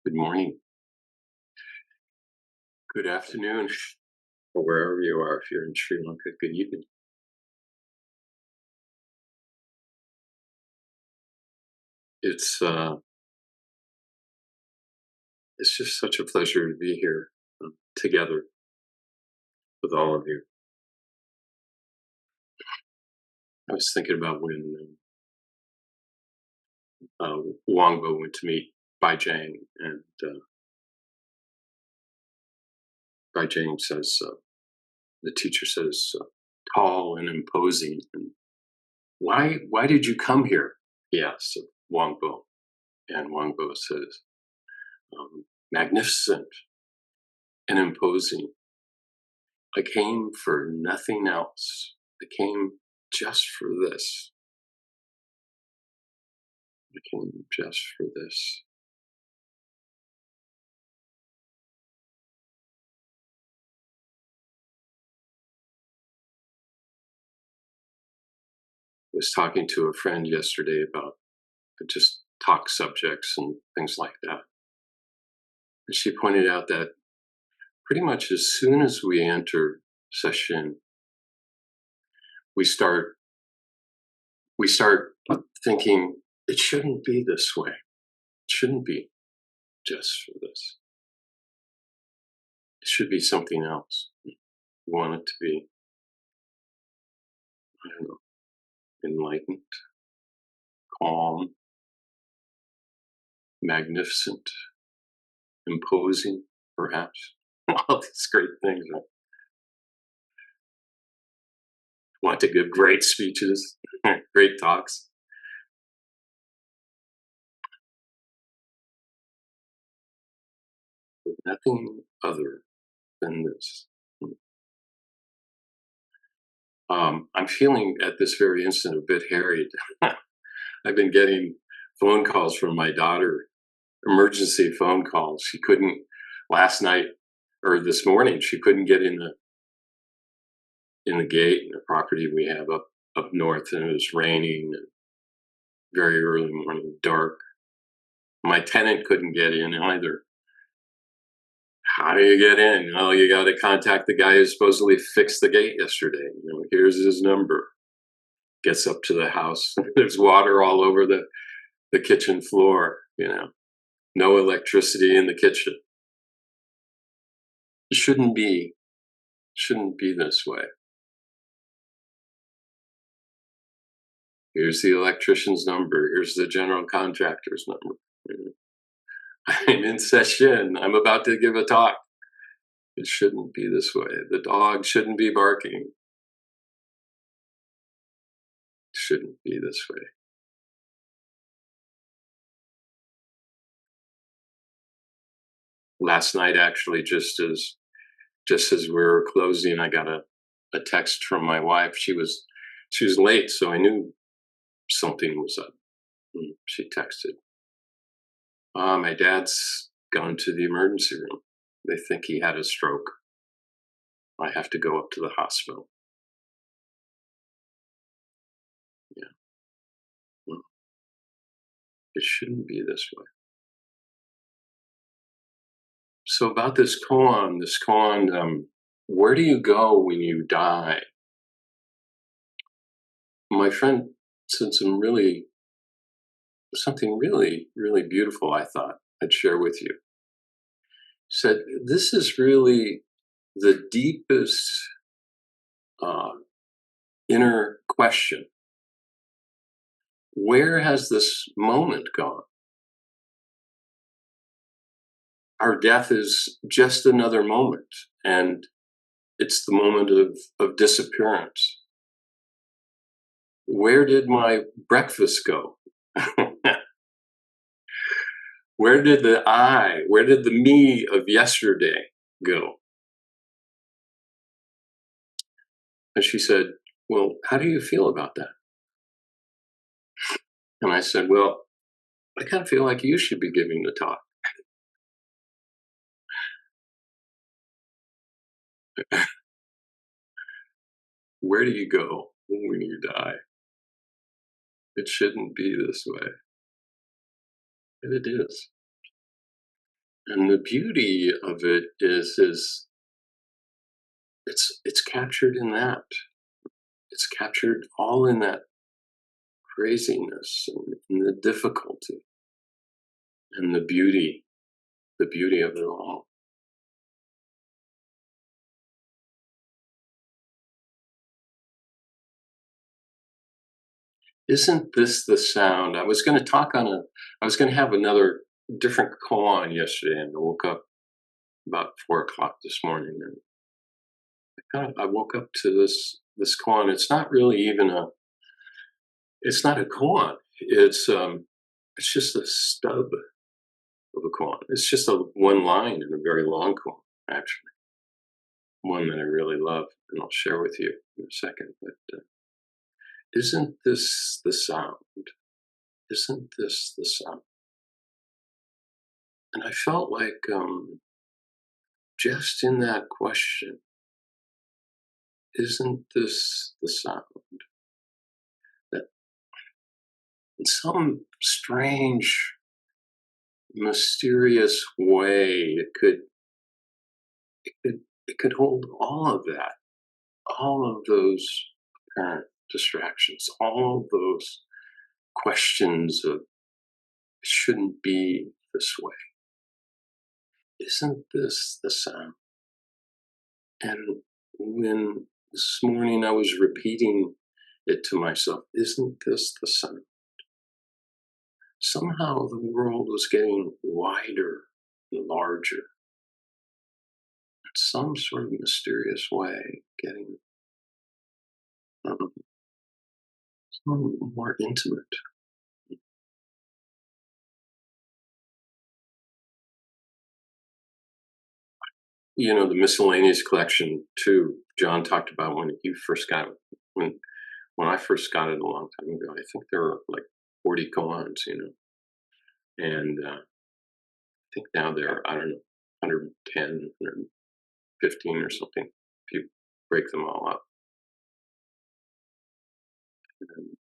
Good morning. Good afternoon, or wherever you are. If you're in Sri Lanka, good evening. It's uh, it's just such a pleasure to be here together with all of you. I was thinking about when Wangbo went to meet Bai Jiang, and Bai Jiang says the teacher says tall and imposing. And why did you come here? He asks of Wangbo, and Wangbo says magnificent and imposing. I came for nothing else. I came just for this. I came just for this. I was talking to a friend yesterday about just talk subjects and things like that. And she pointed out that pretty much as soon as we enter session, we start we start thinking it shouldn't be this way. It shouldn't be just for this. It should be something else. We want it to be, I don't know, enlightened, calm, magnificent, imposing, perhaps. All these great things. I want to give great speeches, great talks. But nothing other than this. I'm feeling at this very instant a bit harried. I've been getting phone calls from my daughter, emergency phone calls. She couldn't last night or this morning. She couldn't get in the gate in the property we have up north, and it was raining and very early morning, dark. My tenant couldn't get in either. How do you get in? Oh, you got to contact the guy who supposedly fixed the gate yesterday. Here's his number. Gets up to the house. There's water all over the kitchen floor. No electricity in the kitchen. It shouldn't be this way. Here's the electrician's number. Here's the general contractor's number. I'm in session. I'm about to give a talk. It shouldn't be this way. The dog shouldn't be barking. It shouldn't be this way. Last night, actually, just as we were closing, I got a text from my wife. She was late, so I knew something was up. She texted, my dad's gone to the emergency room. They think he had a stroke. I have to go up to the hospital. Yeah. Well, it shouldn't be this way. So about this koan, where do you go when you die? My friend said something really, really beautiful, I thought I'd share with you. Said, this is really the deepest inner question. Where has this moment gone? Our death is just another moment, and it's the moment of disappearance. Where did my breakfast go? Where did the me of yesterday go? And she said, well, how do you feel about that? And I said, well, I kind of feel like you should be giving the talk. Where do you go when you die? It shouldn't be this way. And it is. And the beauty of it is it's captured in that. It's captured all in that craziness and the difficulty and the beauty of it all. Isn't this the sound? I was going to have another different koan yesterday, and I woke up about 4 o'clock this morning, and I woke up to this koan. It's not really even it's not a koan. It's just a stub of a koan. It's just a one line in a very long koan, actually. One that I really love, and I'll share with you in a second. But isn't this the sound? Isn't this the sound? And I felt like just in that question, isn't this the sound? That in some strange, mysterious way, it could hold all of that, all of those apparent distractions, all of those questions of it shouldn't be this way. Isn't this the sound? And when this morning I was repeating it to myself, isn't this the sound? Somehow the world was getting wider and larger in some sort of mysterious way, getting um, more intimate. You know, the miscellaneous collection too. John talked about when he first got it, when I first got it a long time ago. I think there were like 40 koans, and I think now there are, I don't know, 110, 115 or something if you break them all up. And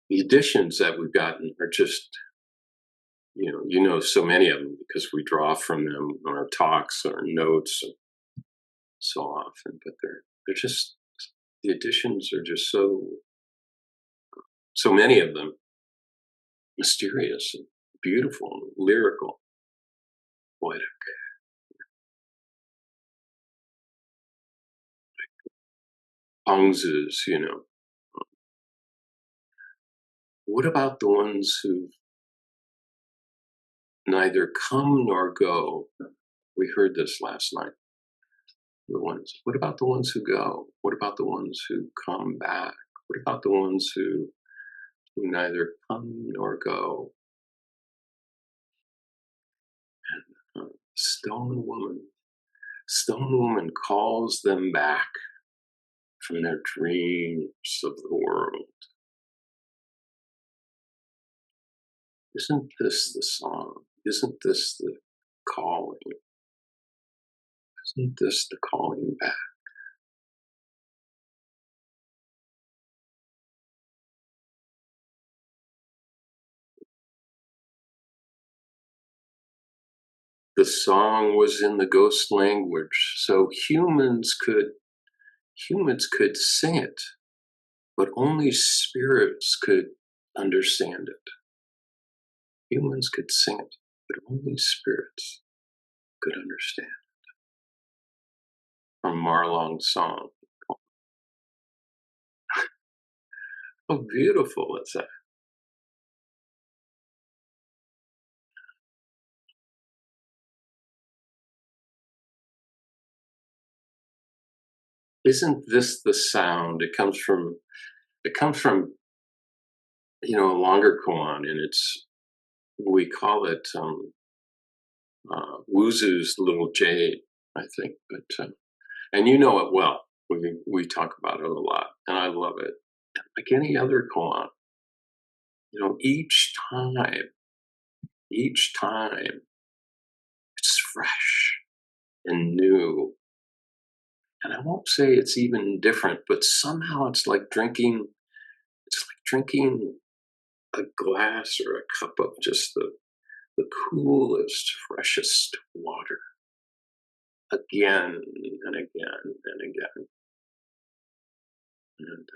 the editions that we've gotten are just, so many of them because we draw from them on our talks or notes and so often. But they're just the editions are just so many of them mysterious and beautiful and lyrical, poetic. Pangzes. What about the ones who neither come nor go? We heard this last night. What about the ones who go? What about the ones who come back? What about the ones who neither come nor go? And Stone Woman calls them back from their dreams of the world. Isn't this the song? Isn't this the calling? Isn't this the calling back? The song was in the ghost language, so humans could sing it, but only spirits could understand it. Humans could sing it, but only spirits could understand. From Marlong's song. How beautiful is that? Isn't this the sound? It comes from a longer koan, and we call it Wuzu's Little Jade, I think. But and you know it well. We talk about it a lot, and I love it. Like any other koan, each time, it's fresh and new. And I won't say it's even different, but somehow it's like drinking a glass or a cup of just the coolest, freshest water, again and again and again. And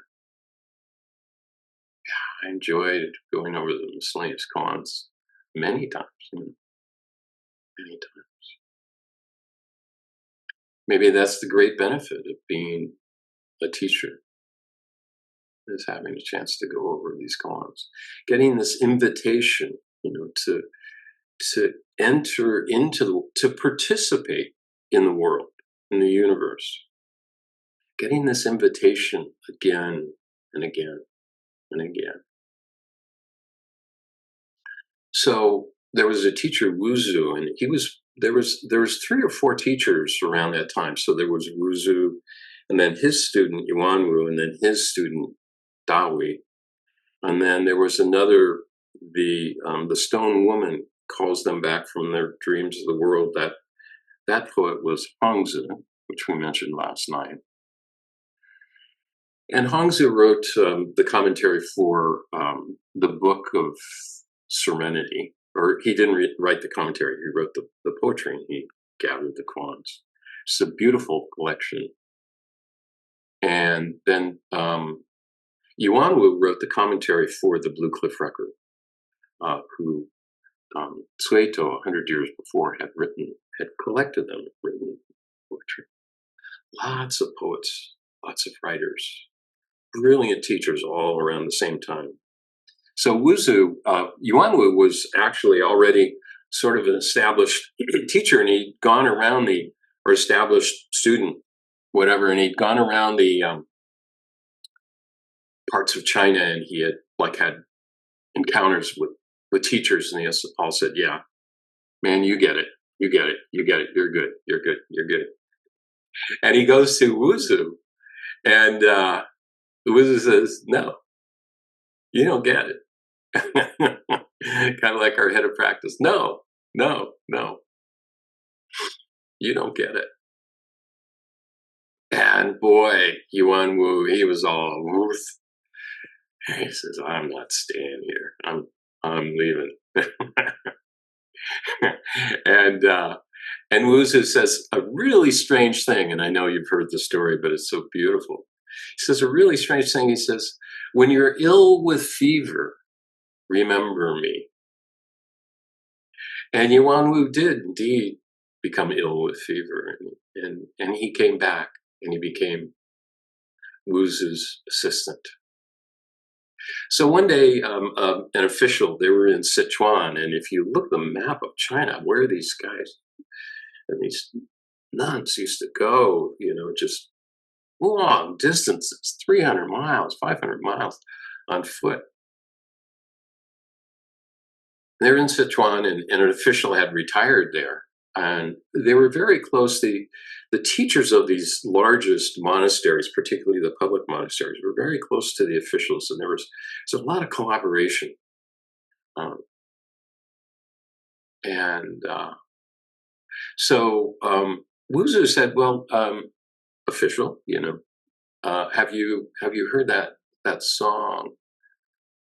I enjoyed going over the Miscellaneous Koans many times, many times. Maybe that's the great benefit of being a teacher, is having a chance to go over these koans, getting this invitation, to enter into to participate in the world, in the universe, getting this invitation again and again and again. So there was a teacher, Wuzu, and there was 3 or 4 teachers around that time. So there was Wuzu, and then his student Yuanwu, and then his student Dawi, and then there was another. The Stone Woman calls them back from their dreams of the world. That poet was Hongzu, which we mentioned last night. And Hongzu wrote the commentary for the Book of Serenity, or he didn't write the commentary. He wrote the poetry, and he gathered the koans. It's a beautiful collection. And then Yuanwu wrote the commentary for the Blue Cliff Record, who Tsueto, 100 years before, had collected them, written poetry. Lots of poets, lots of writers, brilliant teachers all around the same time. So Yuanwu was actually already sort of an established teacher, and he'd gone around or established student, whatever, and he'd gone around the parts of China, and he had encounters with teachers, and they all said, "Yeah, man, you get it, you get it, you get it. You're good, you're good, you're good." And he goes to Wuzu, and Wuzu says, "No, you don't get it." Kind of like our head of practice. No, no, no, you don't get it. And boy, Yuanwu, he was all woof. He says, "I'm not staying here. I'm leaving." And Wuzu says a really strange thing, and I know you've heard the story, but it's so beautiful. He says a really strange thing. He says, "When you're ill with fever, remember me." And Yuanwu did indeed become ill with fever, and he came back, and he became Wuzu's assistant. So one day, an official, they were in Sichuan, and if you look at the map of China, where these guys and these nuns used to go, just long distances, 300 miles, 500 miles on foot. They were in Sichuan, and an official had retired there. And they were very close. The teachers of these largest monasteries, particularly the public monasteries, were very close to the officials, and there was a lot of collaboration. So Wuzu said, "Well, official, have you heard that song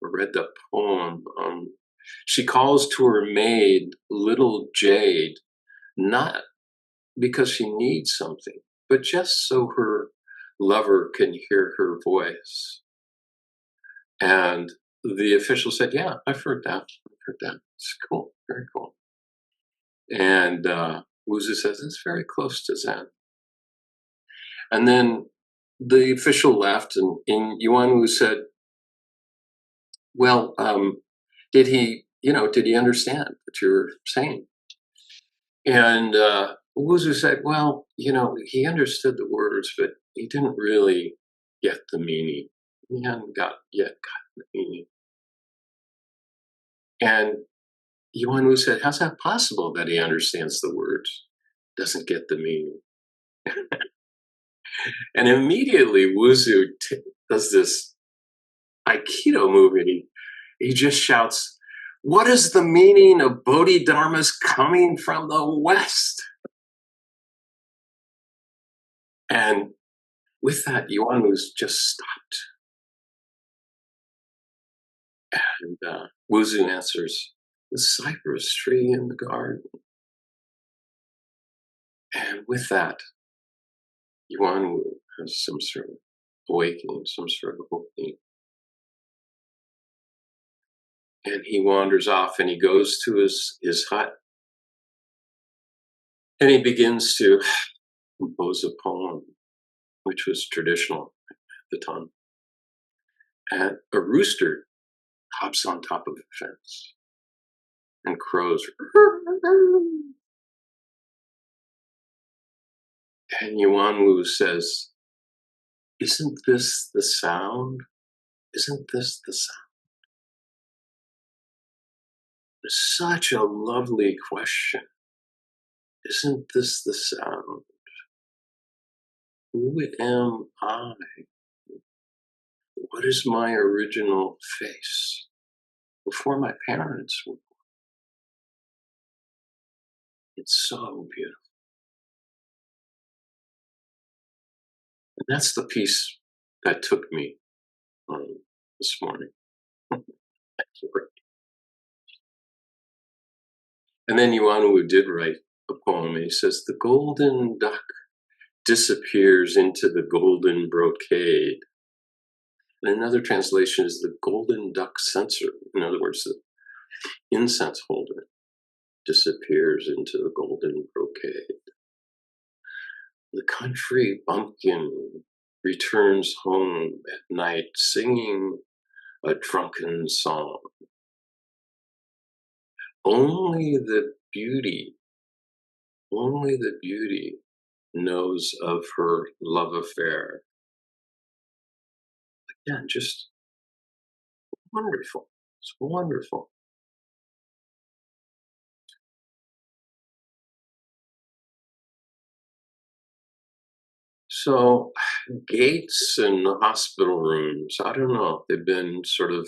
or read the poem? She calls to her maid, little Jade, not because she needs something, but just so her lover can hear her voice." And the official said, "Yeah, I've heard that. It's cool, very cool." And Wuzu says, "It's very close to Zen." And then the official left, and Yuanwu said, "Well, did he understand what you're saying?" And Wuzu said, "Well, he understood the words, but he didn't really get the meaning. He hadn't yet gotten the meaning." And Yuanwu said, "How's that possible that he understands the words, doesn't get the meaning?" And immediately Wuzu does this Aikido move, and he just shouts, "What is the meaning of Bodhidharmas coming from the West?" And with that, Yuanwu's just stopped. And Wuzu answers, the cypress tree in the garden. And with that, Yuan Wu has some sort of awakening, some sort of opening. And he wanders off and he goes to his hut. And he begins to compose a poem, which was traditional at the time. And a rooster hops on top of the fence and crows. And Yuan Wu says, "Isn't this the sound? Isn't this the sound?" It's such a lovely question. Isn't this the sound? Who am I? What is my original face before my parents were born? It's so beautiful. And that's the piece that took me this morning. And then Yuan Wu did write a poem. He says, "The golden duck disappears into the golden brocade." And another translation is the golden duck censer. In other words, the incense holder disappears into the golden brocade. The country bumpkin returns home at night singing a drunken song. Only the beauty knows of her love affair. Again, just wonderful. It's wonderful. So gates and hospital rooms, I don't know. They've been sort of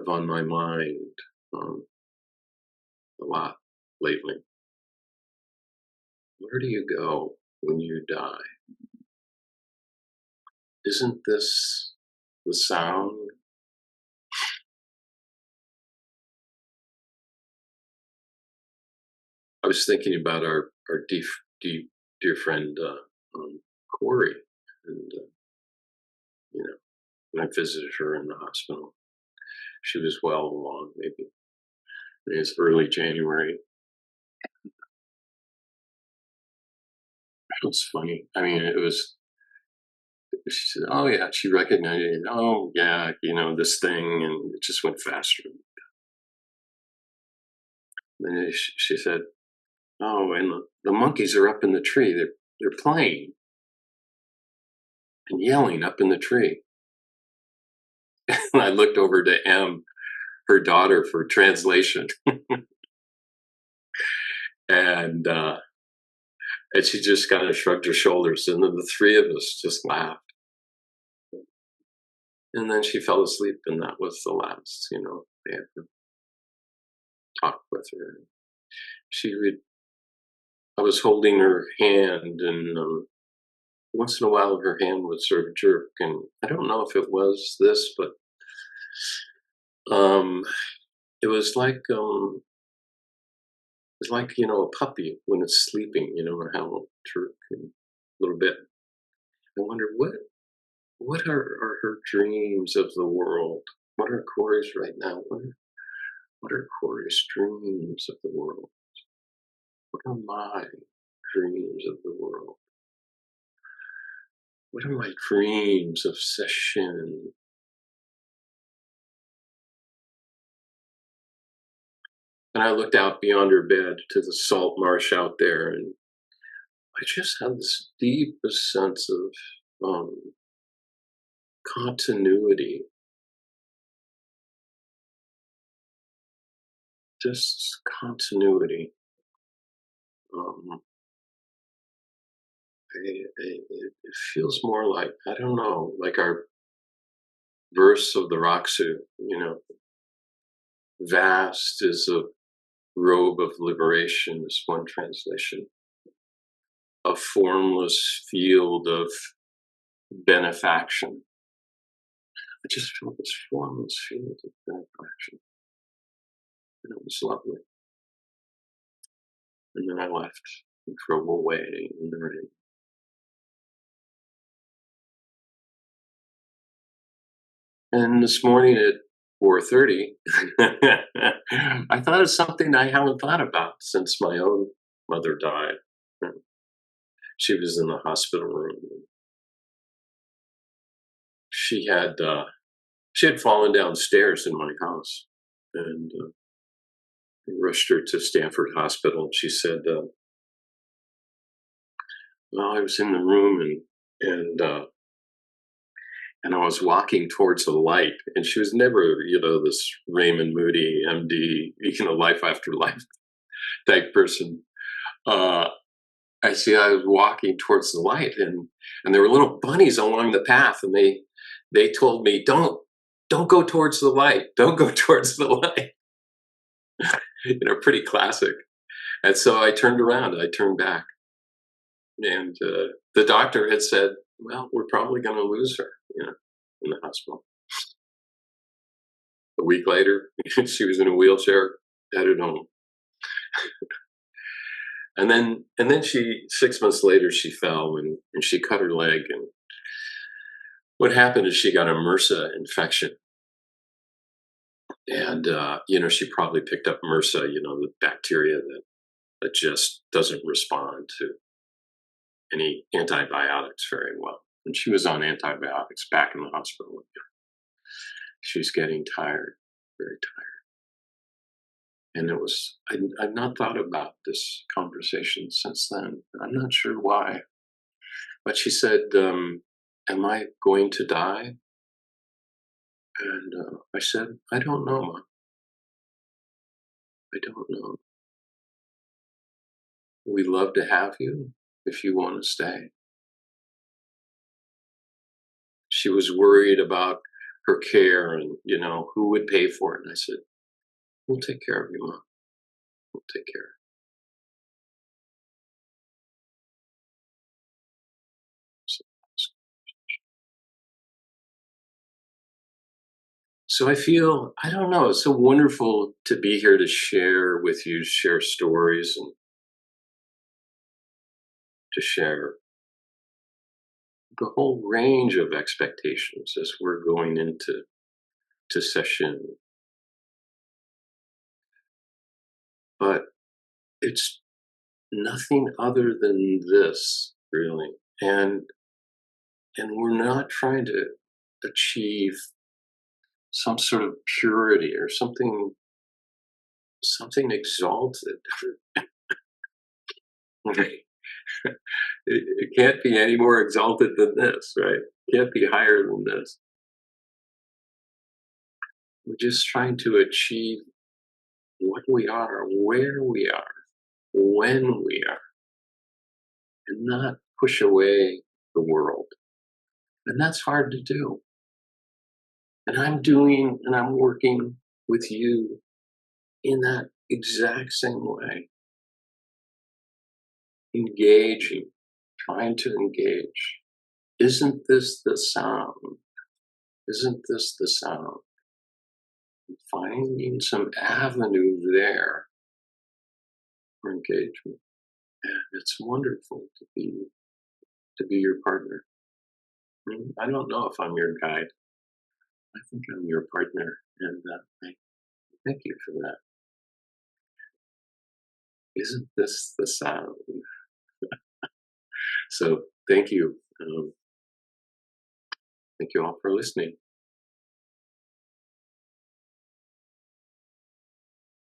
on my mind a lot lately. Where do you go when you die? Isn't this the sound? I was thinking about our dear friend Corey, and when I visited her in the hospital, she was well along. Maybe it was early January. It was funny. I mean, it was. She said, "Oh yeah," she recognized it. "Oh yeah, this thing," and it just went faster. And then she said, "Oh, and the monkeys are up in the tree. They're playing and yelling up in the tree." And I looked over to M, her daughter, for translation, and she just kind of shrugged her shoulders, and then the three of us just laughed. And then she fell asleep, and that was the last, I had to talk with her. I was holding her hand, and once in a while her hand would sort of jerk, and I don't know if it was this, but it was like a puppy when it's sleeping, how it'll jerk a little bit. I wonder what are her dreams of the world? What are Corey's right now? What are Corey's dreams of the world? What are my dreams of the world? What are my dreams of Sesshin? And I looked out beyond her bed to the salt marsh out there, and I just had this deepest sense of continuity. Just continuity. It feels more like, I don't know, like our verse of the Raksu, vast is a robe of liberation, is one translation. A formless field of benefaction. I just feel this formless field of benefaction. and it was lovely. And then I left and drove away in the rain. And this morning at 4:30, I thought of something I haven't thought about since my own mother died. She was in the hospital room. She had she had fallen downstairs in my house, and I rushed her to Stanford Hospital. She said, "Well, I was in the room, and I was walking towards a light." And she was never, this Raymond Moody, MD, life after life type person. Uh, I see I was walking towards the light, and there were little bunnies along the path, and they told me, don't go towards the light, don't go towards the light. Pretty classic. And so I turned around, I turned back, and the doctor had said, "Well, we're probably going to lose her, in the hospital." A week later, she was in a wheelchair, headed home. And then 6 months later, she fell and she cut her leg. And what happened is she got a MRSA infection. And, she probably picked up MRSA, the bacteria that just doesn't respond to any antibiotics very well. And she was on antibiotics back in the hospital. She was getting tired, very tired. And I've not thought about this conversation since then. I'm not sure why. But she said, "Am I going to die?" And I said, "I don't know, Mom. I don't know. We'd love to have you if you want to stay." She was worried about her care and, who would pay for it. And I said, "We'll take care of you, Mom. We'll take care." So I feel, I don't know, it's so wonderful to be here to share with you, share stories, and to share the whole range of expectations as we're going into session. But it's nothing other than this, really. And we're not trying to achieve some sort of purity or something exalted. It can't be any more exalted than this, right? It can't be higher than this. We're just trying to achieve what we are, where we are, when we are, and not push away the world. And that's hard to do. And I'm working with you in that exact same way. Engaging, trying to engage. Isn't this the sound? Isn't this the sound? Finding some avenue there for engagement. And it's wonderful to be your partner. I don't know if I'm your guide. I think I'm your partner, and I thank you for that. Isn't this the sound? So thank you. Thank you all for listening.